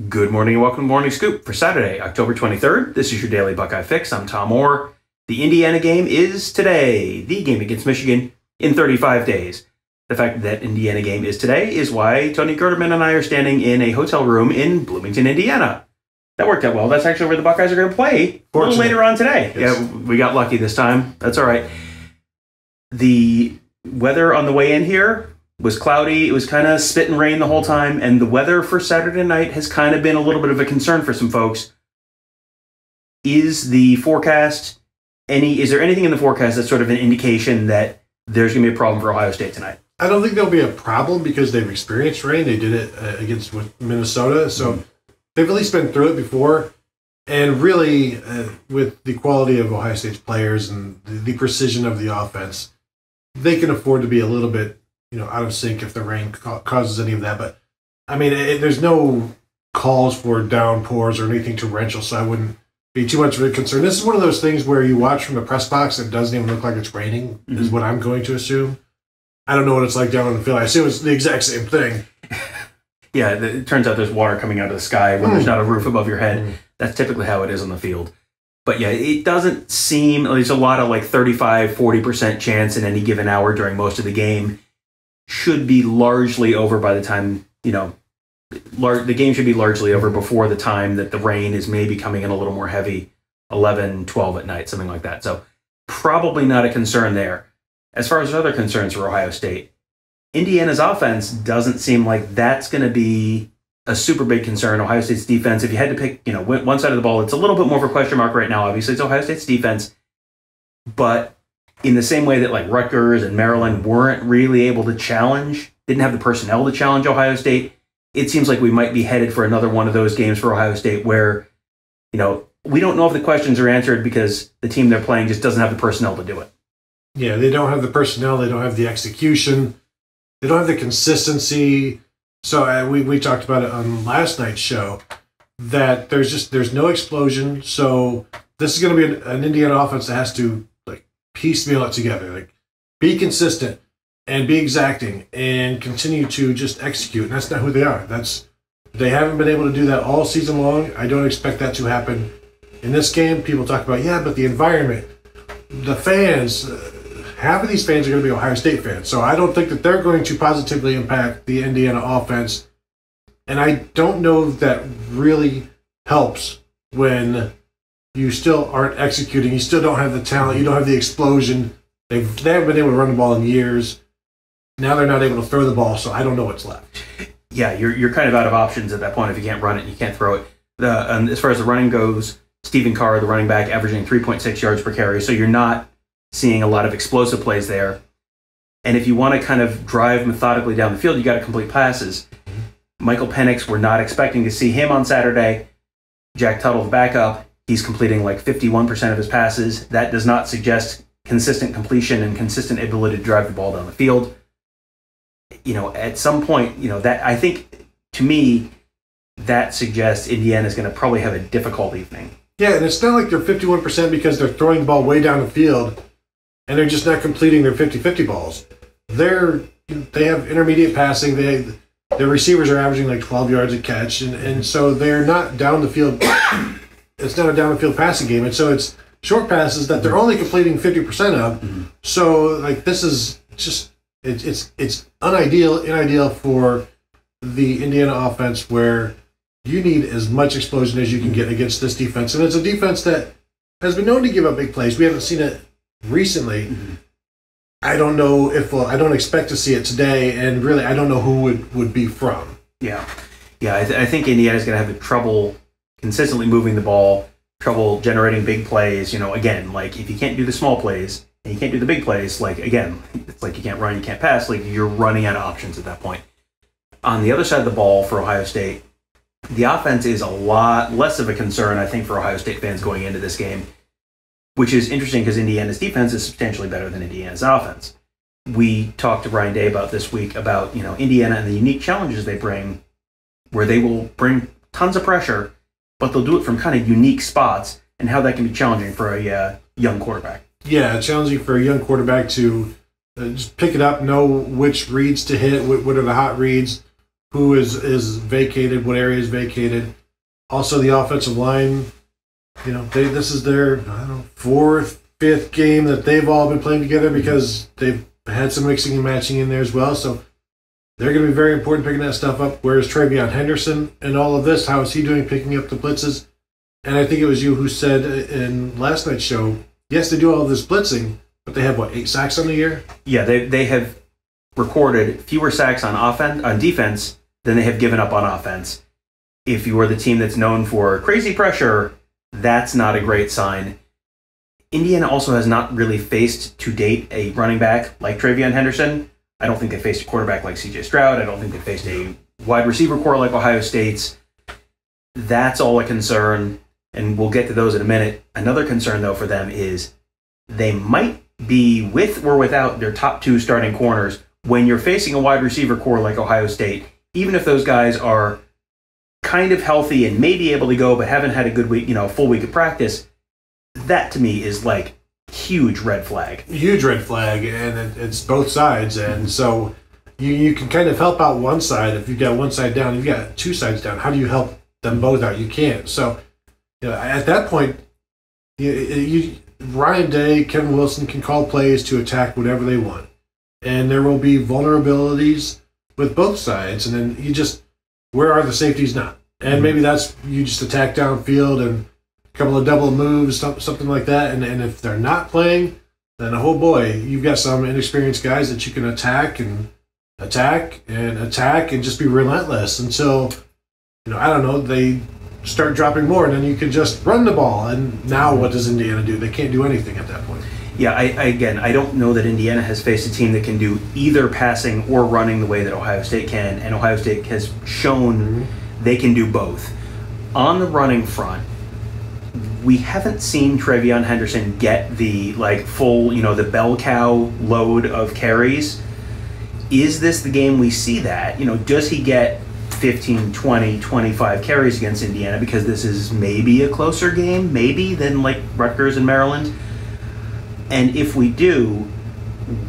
Good morning and welcome to Morning Scoop for Saturday, October 23rd. This is your daily Buckeye Fix. I'm Tom Orr. The Indiana game is today, the game against Michigan in 35 days. The fact that Indiana game is today is why Tony Gerdeman and I are standing in a hotel room in Bloomington, Indiana. That worked out well. That's actually where the Buckeyes are going to play a little later on today. Yes. Yeah, we got lucky this time. That's all right. The weather on the way in here was cloudy. It was kind of spit and rain the whole time, and the weather for Saturday night has kind of been a little bit of a concern for some folks. Is the forecast is there anything in the forecast that's sort of an indication that there's going to be a problem for Ohio State tonight? I don't think there'll be a problem because they've experienced rain. They did it against Minnesota, so they've at least been through it before. And really, with the quality of Ohio State's players and the precision of the offense, they can afford to be a little bit, out of sync if the rain causes any of that. But I mean, there's no calls for downpours or anything torrential, so I wouldn't be too much of a concern. This is one of those things where you watch from the press box, it doesn't even look like it's raining, is what I'm going to assume. I don't know what it's like down on the field. I assume it's the exact same thing. Yeah, it turns out there's water coming out of the sky when there's not a roof above your head. That's typically how it is on the field. But yeah, it doesn't seem, there's a lot of like 35-40% chance in any given hour during most of the game. Should be largely over by the time, the game should be largely over before the time that the rain is maybe coming in a little more heavy, 11, 12 at night, something like that. So probably not a concern there. As far as other concerns for Ohio State, Indiana's offense doesn't seem like that's going to be a super big concern. Ohio State's defense, if you had to pick, one side of the ball, it's a little bit more of a question mark right now. Obviously, it's Ohio State's defense. But in the same way that like Rutgers and Maryland weren't really able to challenge, didn't have the personnel to challenge Ohio State, it seems like we might be headed for another one of those games for Ohio State where, we don't know if the questions are answered because the team they're playing just doesn't have the personnel to do it. Yeah, they don't have the personnel, they don't have the execution, they don't have the consistency. So we talked about it on last night's show that there's no explosion. So this is going to be an Indiana offense that has to piecemeal it together, be consistent and be exacting and continue to just execute. And that's not who they are. They haven't been able to do that all season long. I don't expect that to happen in this game. People talk about, but the environment, the fans, half of these fans are going to be Ohio State fans. So I don't think that they're going to positively impact the Indiana offense. And I don't know if that really helps when you still aren't executing. You still don't have the talent. You don't have the explosion. They haven't been able to run the ball in years. Now they're not able to throw the ball, so I don't know what's left. Yeah, you're kind of out of options at that point if you can't run it and you can't throw it. As far as the running goes, Stephen Carr, the running back, averaging 3.6 yards per carry, so you're not seeing a lot of explosive plays there. And if you want to kind of drive methodically down the field, you got to complete passes. Michael Penix, we're not expecting to see him on Saturday. Jack Tuttle, the backup, he's completing like 51% of his passes. That does not suggest consistent completion and consistent ability to drive the ball down the field. At some point, that I think, to me, that suggests Indiana's going to probably have a difficult evening. Yeah, and it's not like they're 51% because they're throwing the ball way down the field and they're just not completing their 50-50 balls. They have intermediate passing. Their receivers are averaging like 12 yards a catch, and so they're not down the field. It's not a down the field passing game, and so it's short passes that they're only completing 50% of. So this is just it's ideal for the Indiana offense where you need as much explosion as you can get against this defense, and it's a defense that has been known to give up big plays. We haven't seen it recently. I don't know I don't expect to see it today, and really I don't know who would be from. Yeah, I think Indiana's going to have trouble consistently moving the ball, trouble generating big plays. Again, if you can't do the small plays and you can't do the big plays, it's like you can't run, you can't pass, you're running out of options at that point. On the other side of the ball for Ohio State, the offense is a lot less of a concern, I think, for Ohio State fans going into this game, which is interesting because Indiana's defense is substantially better than Indiana's offense. We talked to Ryan Day about this week about, Indiana and the unique challenges they bring, where they will bring tons of pressure, but they'll do it from kind of unique spots, and how that can be challenging for a young quarterback. Yeah, challenging for a young quarterback to just pick it up, know which reads to hit, what are the hot reads, who is vacated, what area is vacated. Also, the offensive line, this is their, fourth, fifth game that they've all been playing together because they've had some mixing and matching in there as well. So they're going to be very important picking that stuff up. Whereas Travion Henderson and all of this, how is he doing picking up the blitzes? And I think it was you who said in last night's show, yes, they do all this blitzing, but they have, 8 sacks on the year? Yeah, they have recorded fewer sacks on defense than they have given up on offense. If you are the team that's known for crazy pressure, that's not a great sign. Indiana also has not really faced to date a running back like Travion Henderson. I don't think they faced a quarterback like CJ Stroud. I don't think they faced a wide receiver core like Ohio State's. That's all a concern, and we'll get to those in a minute. Another concern, though, for them is they might be with or without their top 2 starting corners when you're facing a wide receiver core like Ohio State, even if those guys are kind of healthy and may be able to go but haven't had a good week, full week of practice. That to me is like huge red flag. Huge red flag, and it's both sides. And so you can kind of help out one side. If you've got one side down, you've got 2 sides down. How do you help them both out? You can't. So at that point, Ryan Day, Kevin Wilson can call plays to attack whatever they want. And there will be vulnerabilities with both sides. And then where are the safeties not? And maybe that's, you just attack downfield and a couple of double moves, something like that. And if they're not playing, then, oh boy, you've got some inexperienced guys that you can attack and just be relentless until, they start dropping more, and then you can just run the ball. And now what does Indiana do? They can't do anything at that point. Yeah, I don't know that Indiana has faced a team that can do either passing or running the way that Ohio State can, and Ohio State has shown they can do both. On the running front, we haven't seen Travion Henderson get the full, the bell cow load of carries. Is this the game we see that? Does he get 15, 20, 25 carries against Indiana because this is maybe a closer game, maybe, than Rutgers and Maryland? And if we do,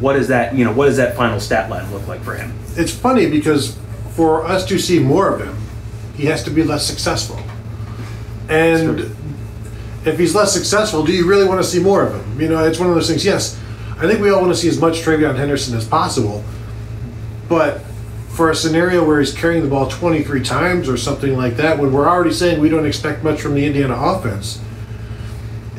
what does that final stat line look like for him? It's funny because for us to see more of him, he has to be less successful. And if he's less successful, do you really want to see more of him? It's one of those things. Yes, I think we all want to see as much Travion Henderson as possible. But for a scenario where he's carrying the ball 23 times or something like that, when we're already saying we don't expect much from the Indiana offense,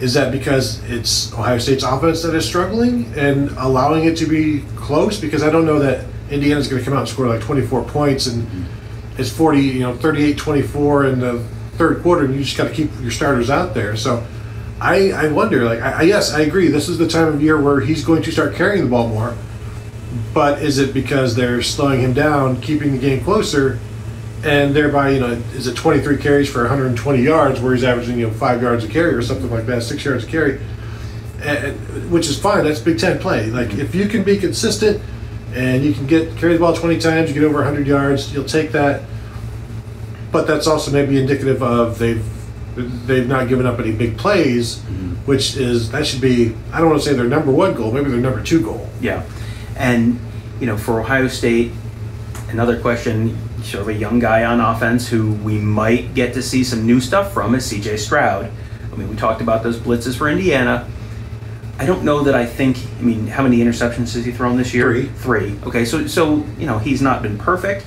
is that because it's Ohio State's offense that is struggling and allowing it to be close? Because I don't know that Indiana's going to come out and score 24 points and it's 38-24 in the third quarter, and you just got to keep your starters out there. So I wonder, yes, I agree. This is the time of year where he's going to start carrying the ball more. But is it because they're slowing him down, keeping the game closer, and thereby, is it 23 carries for 120 yards where he's averaging, 5 yards a carry or something like that, 6 yards a carry, which is fine. That's Big Ten play. If you can be consistent and you can carry the ball 20 times, you get over 100 yards, you'll take that. But that's also maybe indicative of they've not given up any big plays, that should be, I don't want to say their number 1 goal, maybe their number 2 goal. Yeah. And, for Ohio State, another question, sort of a young guy on offense who we might get to see some new stuff from is CJ Stroud. We talked about those blitzes for Indiana. I don't know that how many interceptions has he thrown this year? 3. Okay, so he's not been perfect,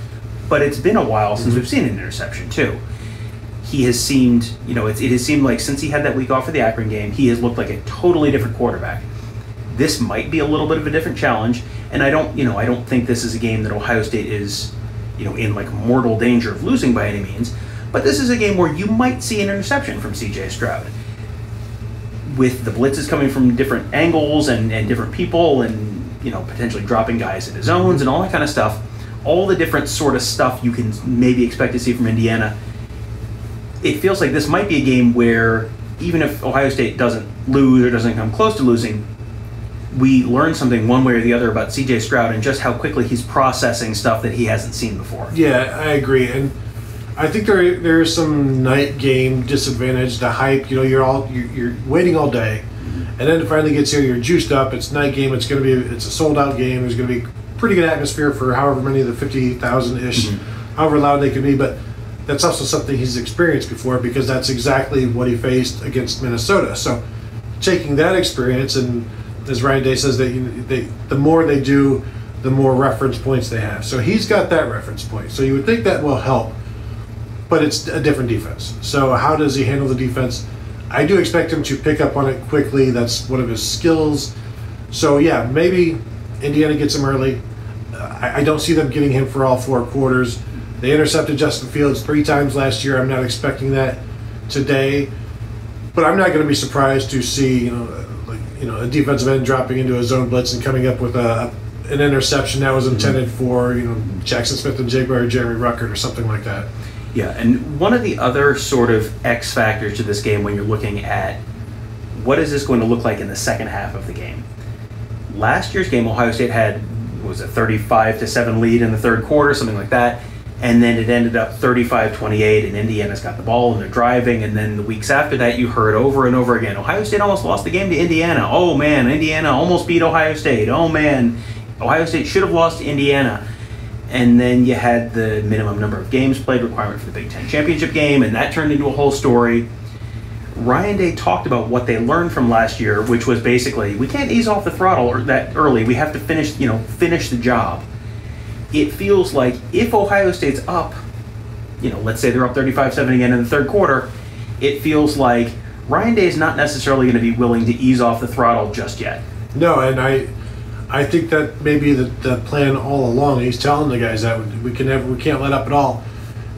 but it's been a while since we've seen an interception too. He has seemed, it has seemed like since he had that week off of the Akron game, he has looked like a totally different quarterback. This might be a little bit of a different challenge, and I don't think this is a game that Ohio State is, in mortal danger of losing by any means. But this is a game where you might see an interception from CJ Stroud. With the blitzes coming from different angles and different people and, potentially dropping guys into zones and all that kind of stuff, all the different sort of stuff you can maybe expect to see from Indiana, it feels like this might be a game where even if Ohio State doesn't lose or doesn't come close to losing, we learn something one way or the other about CJ Stroud and just how quickly he's processing stuff that he hasn't seen before. Yeah, I agree. And I think there's some night game disadvantage. The hype, you're waiting all day, and then it finally gets here. You're juiced up. It's night game. It's a sold out game. There's going to be pretty good atmosphere for however many of the 50,000-ish however loud they can be, but that's also something he's experienced before because that's exactly what he faced against Minnesota. So taking that experience, and as Ryan Day says, that the more they do, the more reference points they have. So he's got that reference point. So you would think that will help, but it's a different defense. So how does he handle the defense? I do expect him to pick up on it quickly. That's one of his skills. So yeah, maybe Indiana gets him early. I don't see them getting him for all 4 quarters. They intercepted Justin Fields 3 times last year. I'm not expecting that today, but I'm not going to be surprised to see a defensive end dropping into a zone blitz and coming up with an interception that was intended for Jackson Smith and Jigba or Jeremy Ruckert or something like that. Yeah, and one of the other sort of X factors to this game when you're looking at what is this going to look like in the second half of the game. Last year's game, Ohio State had, was a 35-7 lead in the third quarter, something like that, and then it ended up 35-28, and Indiana's got the ball and they're driving, and then the weeks after that you heard over and over again, Ohio State almost lost the game to Indiana. Oh man, Indiana almost beat Ohio State. Oh man, Ohio State should have lost to Indiana. And then you had the minimum number of games played requirement for the Big Ten championship game, and that turned into a whole story. Ryan Day talked about what they learned from last year, which was basically, we can't ease off the throttle that early. We have to finish the job. It feels like if Ohio State's up, let's say they're up 35-7 again in the third quarter, it feels like Ryan Day is not necessarily going to be willing to ease off the throttle just yet. No, and I think that may be the plan all along. He's telling the guys that we can't let up at all.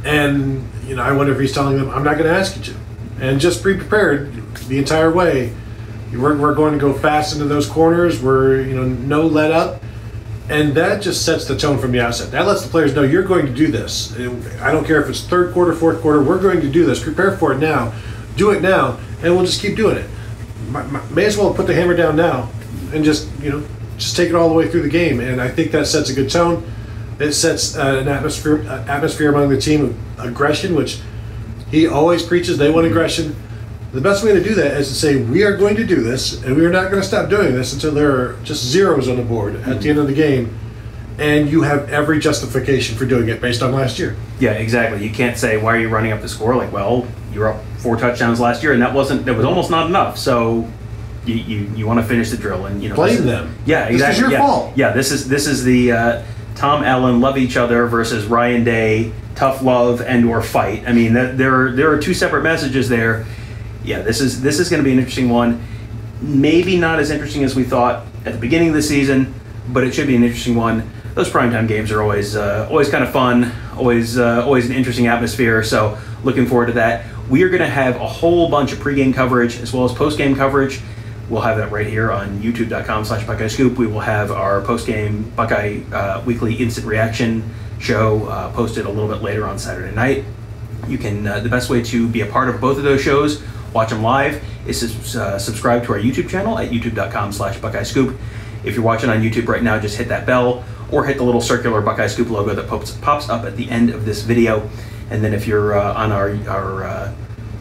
And I wonder if he's telling them, I'm not going to ask you to. And just be prepared the entire way. We're going to go fast into those corners. We're no let up. And that just sets the tone from the outset. That lets the players know you're going to do this. I don't care if it's third quarter, fourth quarter, we're going to do this. Prepare for it now. Do it now, and we'll just keep doing it. May as well put the hammer down now and just take it all the way through the game. And I think that sets a good tone. It sets an atmosphere among the team of aggression, which he always preaches. They want aggression. The best way to do that is to say, we are going to do this, and we are not going to stop doing this until there are just zeros on the board at the end of the game, and you have every justification for doing it based on last year. Yeah, exactly. You can't say, why are you running up the score? Like, well, you were up 4 touchdowns last year, and that was almost not enough. So you want to finish the drill, and blame them. Yeah, exactly. This is your fault. Yeah, this is the Tom Allen love each other versus Ryan Day tough love and or fight. I mean, there are 2 separate messages there. Yeah, this is going to be an interesting one. Maybe not as interesting as we thought at the beginning of the season, but it should be an interesting one. Those primetime games are always kind of fun, always an interesting atmosphere. So looking forward to that. We are going to have a whole bunch of pregame coverage as well as postgame coverage. We'll have that right here on youtube.com/Buckeye Scoop. We will have our postgame Buckeye weekly instant reaction show posted a little bit later on Saturday night. You can the best way to be a part of both of those shows, watch them live, is to subscribe to our YouTube channel at youtube.com/Buckeye Scoop. If you're watching on YouTube right now, just hit that bell or hit the little circular Buckeye Scoop logo that pops up at the end of this video. And then if you're on our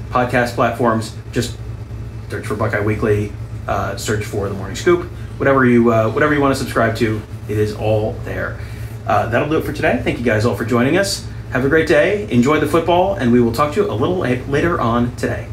podcast platforms, just search for Buckeye Weekly, search for The Morning Scoop. Whatever you want to subscribe to, it is all there. That'll do it for today. Thank you guys all for joining us. Have a great day. Enjoy the football, and we will talk to you a little later on today.